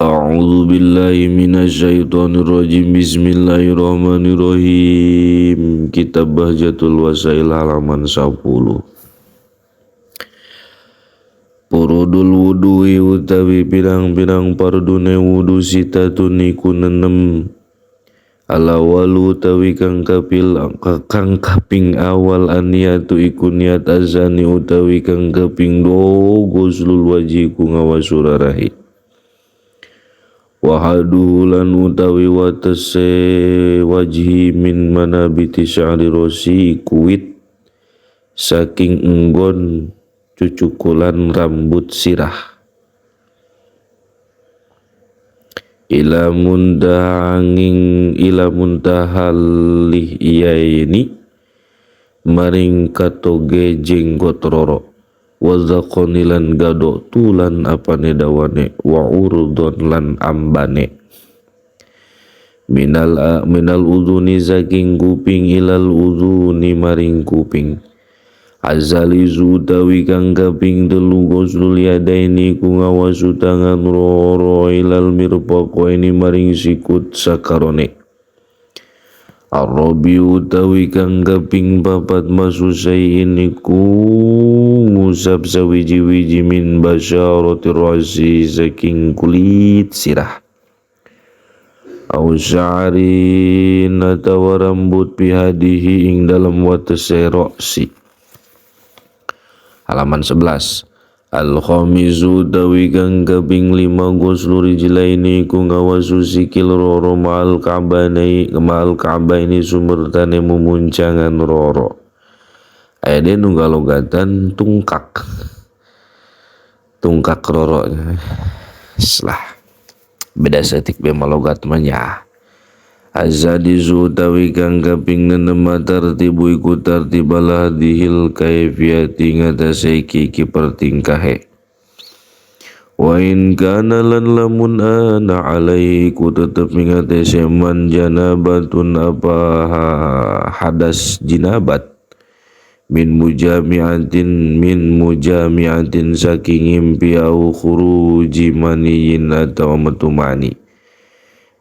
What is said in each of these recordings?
A'udzu billahi minasyaitonir rajim. Bismillahirrahmanirrahim. Kitab Bahjatul Wasail halaman 10. Furudul wudu'i utawi pirang-pirang pardune wudu sitatun iku 6. Alawalu utawi kang kaping awal aniyatu iku niat azani utawi kang kaping ghuslul wajhi ku ngawasurahi. Wahadulan utawi watese wajhi min manabiti sya'ri rosi kuit saking enggon cucukulan rambut sirah. Ila muntahalih iyaini maring katoge jenggot roro. Wazakonilan gado tulan apane dawane wa urdon lan ambane minal udhuni saking kuping ilal udhuni maring kuping azali zutawi kang kaping 3 ghuslul yadaini ku ngawasu tangan roro ilal mirfaqaini maring sikut sakarone. Arabi utawi kang kaping 4 masusai iku ngusap sawiji-wiji min basyarati rasi saking kulit sirah. Au sya'rin atawa rambut bihadihi ing dalam watese roksi. Halaman 11. Al-khamisu utawi kang kaping 5 ghuslu rijlaini ku ngawasu sikil roro ma'al ka'baini sumbertane mumuncangan roro. Ayade nunggalogatan tungkak roro selah beda setik bema logat manya. Azadizu utawi kang kaping 6 tartibu iku tartibalah dihil kaifiyati ngatasi kiki pertingkahe. Wa in kana lan lamun ana alaihi ku tetep ngatasi man janabatun apa hadas jinabat min mujami'atin saking impi au khuruji maniyin atau metumani.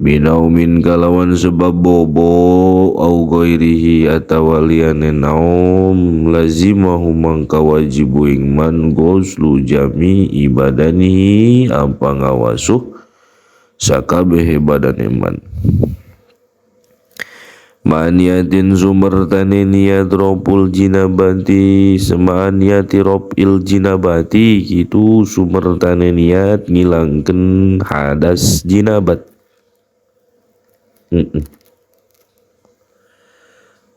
Binaumin kalawan sebab bobo au ghairihi atawaliyane naum lazimahu mangka wajibu ing man ghuslu jami'i badanihi apa ngawasuh sakabehe badane man. Maniatin sumertane niat ropul jinabati semaniati ropil jinabati itu sumertane niat ngilangken hadas jinabat.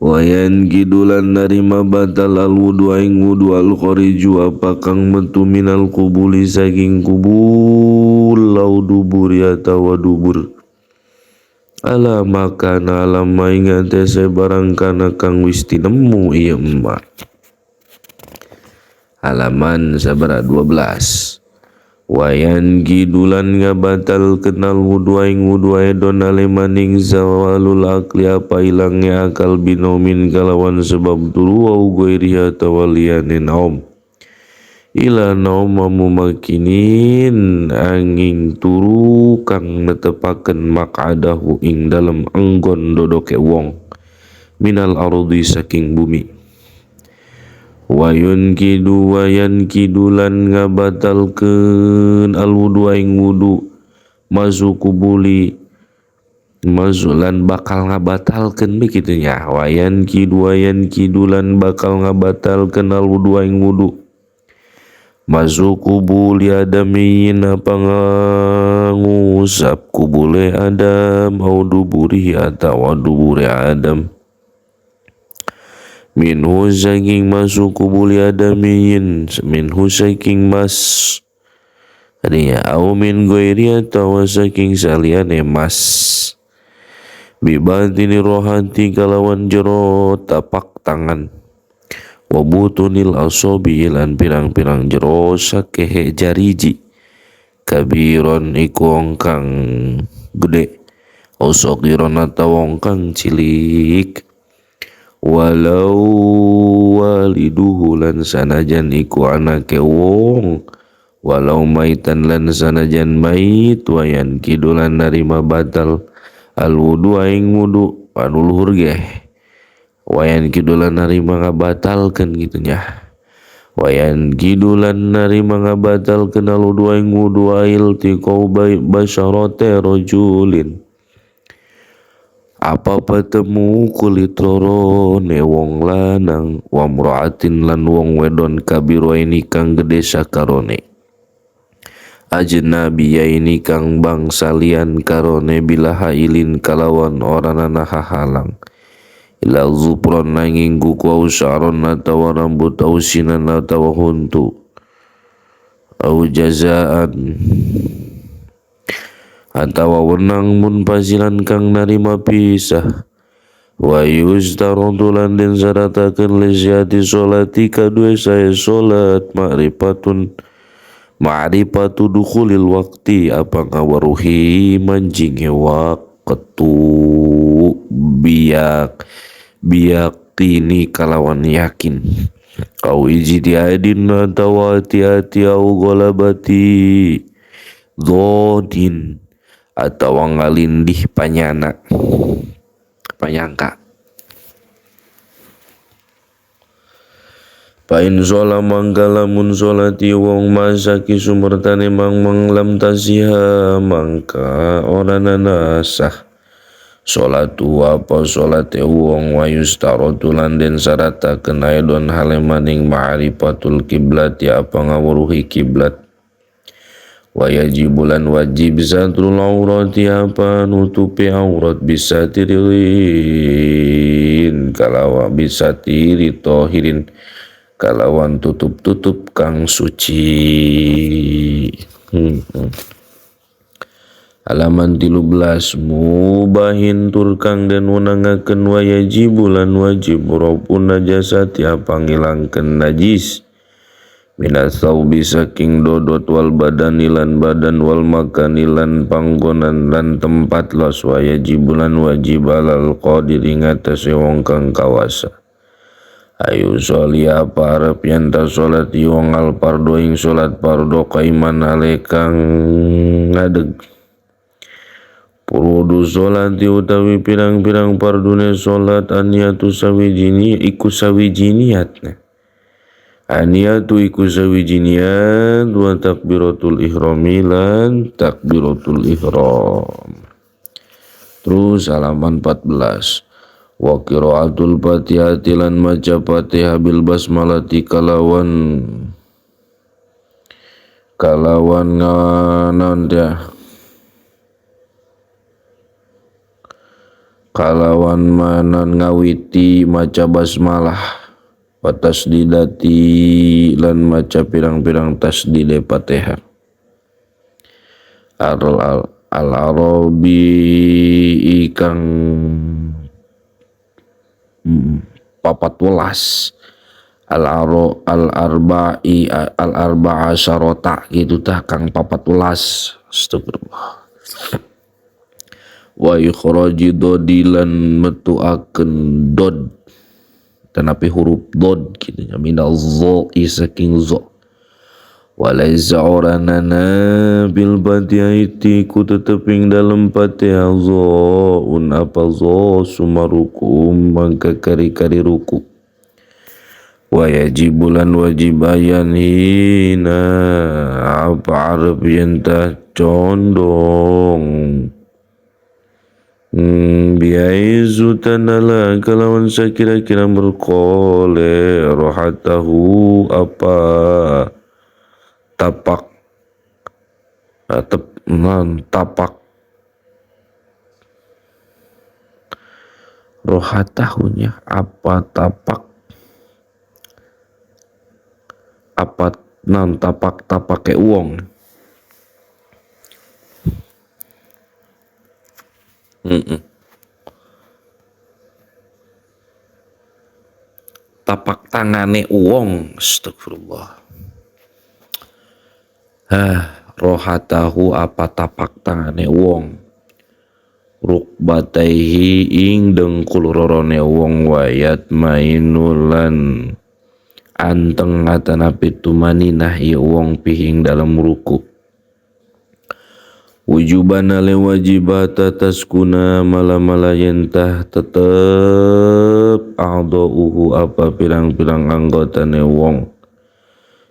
Wayan kidulan narima batal al wudu aing wudu al khariju apa kang metu minal kubuli saking kubul lau duburi atawa dubur ala makana alama ingate sebarang kana kang wis tinemu ieu emak. Halaman sabara 12. Wayan gidulan ngabatal kenal wudu aing wudu aedon alemaning zawalul akli apa ilangnya akal binomin kalawan sebab turu au goiriha tawaliyane naum ila naum mumakinin angin turu kang netepaken makadahu ing dalam enggon dodoke wong minal ardi saking bumi. Wayan kidulan ngabatalkeun al wudu aing wudu mazukubuli mazulan bakal ngabatalkeun begitu nya. Wayan kidulan bakal ngabatalkeun al wudu aing wudu mazukubuli adamiyin apa ngusap kubule adam au duburi atawa dubure adam. Minhu saking masuk kubuli adamiyin minhu saking mas artinya au min goiri atau saking saliyane mas bibatini rohati kalawan jero tapak tangan wabutunil asobi lan pirang-pirang jero sakehe jariji kabiron iku ongkang gede osokiron atau ongkang cilik walau waliduhu lan sanajan iku anake wong walau maitan lan sanajan mait wayan kidulan narima batal al wudu aing wudu anu luhur ge wayan kidulan narima ngabatalkeun gitunya wayan kidulan narima ngabatalkeun al wudu aing wudu ail tiqau basyarate rajulin apa petemu kulit loro ne wong lanang wa mraatin lan wong wedon kabiro ini kang gede sakarone ajnabiyya ini kang bangsalian karone bila hailin kalawan oranana hahalang ila zupron nanging kuku au syaron atawa rambut au sinan atawa huntu au jazaan atawa wenang mun pasilan kang narima pisah wa yustarodulan den saratakeun lisyati sholati kadue saya sholat ma'rifatu dukhulil waqti apa ngawaruhi manjinge waktu biak ini kalawan yakin kau ijtihadin atawa hati-hati au golabati dodin atau ngalindih panyangka pain shola manggalamun sholati wong masaki sumbertane manglam tasiha mangka orana sah sholatu apa sholate wong wa yustarotulan den sarata kenaidon halemaning ma'rifatul kiblat ya apa ngawuruhi kiblat wa yajibulan wajib satrul aurati apa nutupi aurat bisa tirilin kalawa bisa tiri tohirin kalawan tutup kang suci halaman 13 mubahin turkang dan wenangakeun wa yajibulan wajib raupun najasati apa ngilangkeun najis minas saubi saking dodot wal badanilan badan wal makanilan panggonan lan tempat los wa yajibulan wajib alal qadiri ngatasi wong kang kawasa ayu sholi apa arep yanta sholat wong al pardo ing sholat pardo kaiman alekang ngadeg Purudu sholat utawi pirang-pirang pardune sholat aniyatu sawijini iku sawijiniatna aniyatu iku sawijiniat wa takbiratul ihrami lan takbiratul ihram. Terus halaman 14 wa qiraatul fatihati lan maca fatihah bil basmalati kalawan manan ngawiti maca basmalah wa tasdidati lan maca pirang-pirang tasdide Fatihah al-arabi ikang 14 al-arba'a syarota gitu tah kang 14 astagfirullah wa ikhraji dodilan metuakeun dod tanapi huruf dod gitu nya minal zoi saking zo walaysa oranana bil fatihati ku teteping dalem fatihah zo un apa zo sumarukum mangka kari-kari ruku wa yajibulan wajib ayan hina apa arab yenta condong biaizu tanala kalawan sakira-kira berkole rohatahu apa tapak rohatahunya apa tapak tapake uang tapak tangane uang astagfirullah rohatahu apa tapak tangane uang rukbataihi ing dengkul rorone wong wayat mainulan anteng atanapi tumaninah ieu wong pihing dalam ruku. Wujubana le wajibata taskuna mala-mala yentah tetep a'dha'uhu apa pirang-pirang anggotane wong.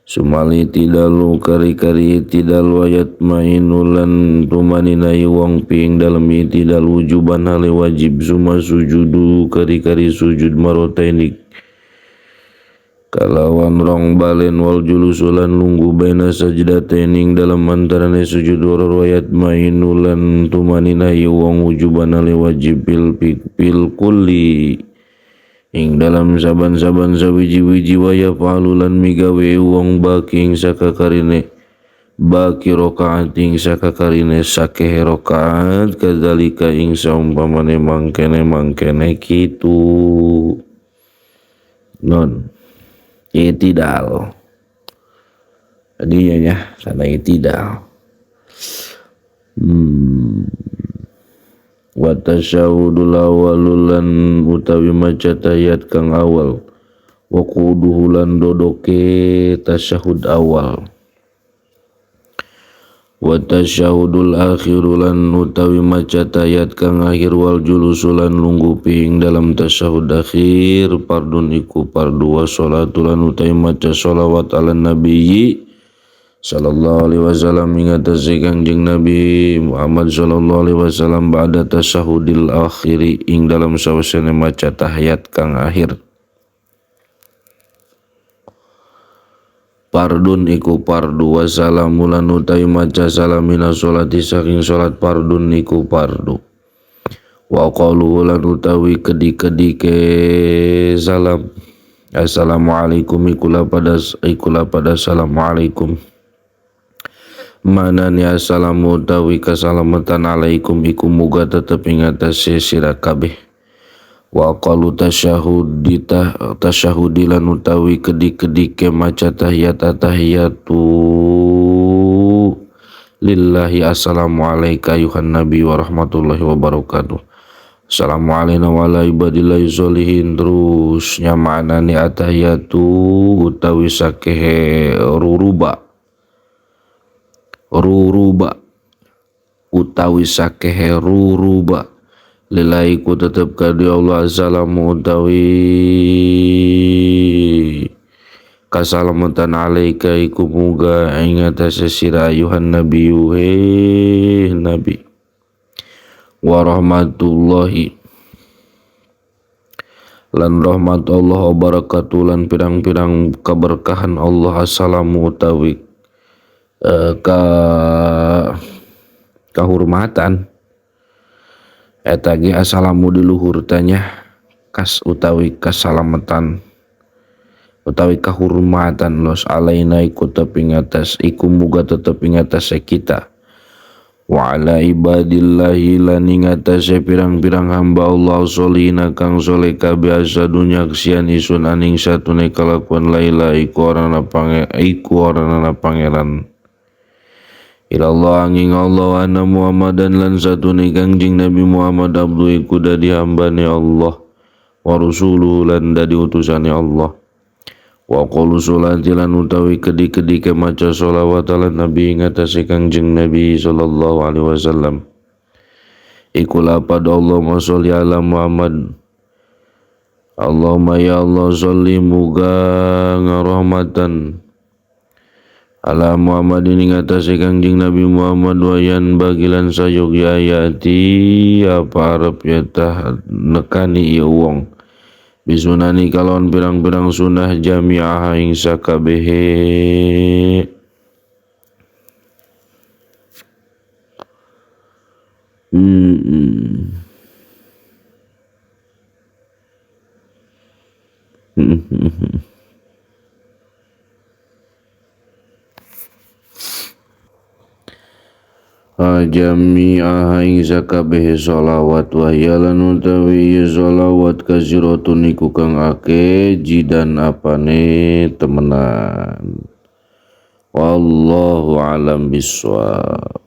Sumali tidalu kari-kari tidal wayat mainulan tumaninai wong ping dalam itidal wujuban hale wajib suma sujudu kari-kari sujud marotainik kalawan rong balen wal julusulan lunggu baina sajdataining dalam antarane sujud waror wayat mainulan tumaninai wong wujuban hale wajib pil kulli ing dalam saban-saban sawiji-wiji waya palulan migawe wong baking sakakarine baki rokaat ing sakakarine sakeh rokaat kadzalika ing saumpamane mangkene kitu non itidal tadinya ya sana itidal wa tasyahudul awalulan utawi maca tahiyat kang awal wa quduhulan dodoke tasyahud awal wa tasyahudul akhirulan utawi maca tahiyat kang akhir wal julusulan lungguh ping dalam tasyahud akhir pardun iku pardu wa sholatulan utawi maca sholawat ala nabiyyi sallallahu alaihi wasallam ingatasi kangjeng Nabi Muhammad sallallahu alaihi wasallam ba'da tasyahudil akhiri ing dalam sawasane maca tahiyat kang akhir. Pardun iku pardu wa salamulan utawi maca salamina sholati saking sholat pardun iku pardu. Wa qalu lan utawi kedik-kedike salam assalamualaikum ikula pada assalamualaikum manani assalamu utawi kasalamatan alaikum iku muga tetep ing atase sira kabeh. Wa qalu tasyahudilan utawi kedik-kedike maca tahiyatu lillahi assalamu alayka ayuhan nabi wa rahmatullahi wa barakatuh. Assalamu alayna wa ala ibadillahi sholihin. Terus nyamanani atahiyatu utawi sakehe ruruba utawi sakehe ruruba lillahi ku tetep kadi Allah assalamu utawi kasalamatan alaika iku muga ing atase sira ayuhan nabiyyu he nabi wa rahmatullahi lan rahmat Allah wa barakatuh lan pirang-pirang keberkahan Allah assalamu utawi kahormatan eta ge assalamu di luhur tanya kas utawi kasalamatan utawi kahormatan los alaina iku teping atas iku muga tetep ing atase kita wa ala ibadillahi lan ing atase pirang-pirang hamba Allah sholina kang sholeh kabeh asadunya ksian isun aning satune kalakuan laila iku orana pangeran ilallah angin Allah ana Muhammadan lan satune kangjeng Nabi Muhammad abdu iku dadi hambane Allah wa rasuluhu lan dadi utusane Allah wa qulu sholati lan utawi kedik-kedike maca sholawat ala Nabi ing atase kangjeng Nabi sallallahu alaihi wasallam iku lapad Allahumma sholli ala Muhammad Allahumma ya Allah sholli muga ngarahmatan ala Muhammadin ing atase kangjeng Nabi Muhammad wayan bagilan sayogya ayati apa arep yatah nekani ieu wong bisunani kalon pirang-pirang sunah jami'ah ing sakabehe jami'ah ing sakabehe sholawat wa yalan utawi sholawat kasiratun iku kang akeh jidan apane temenan wallahu alam bisawab.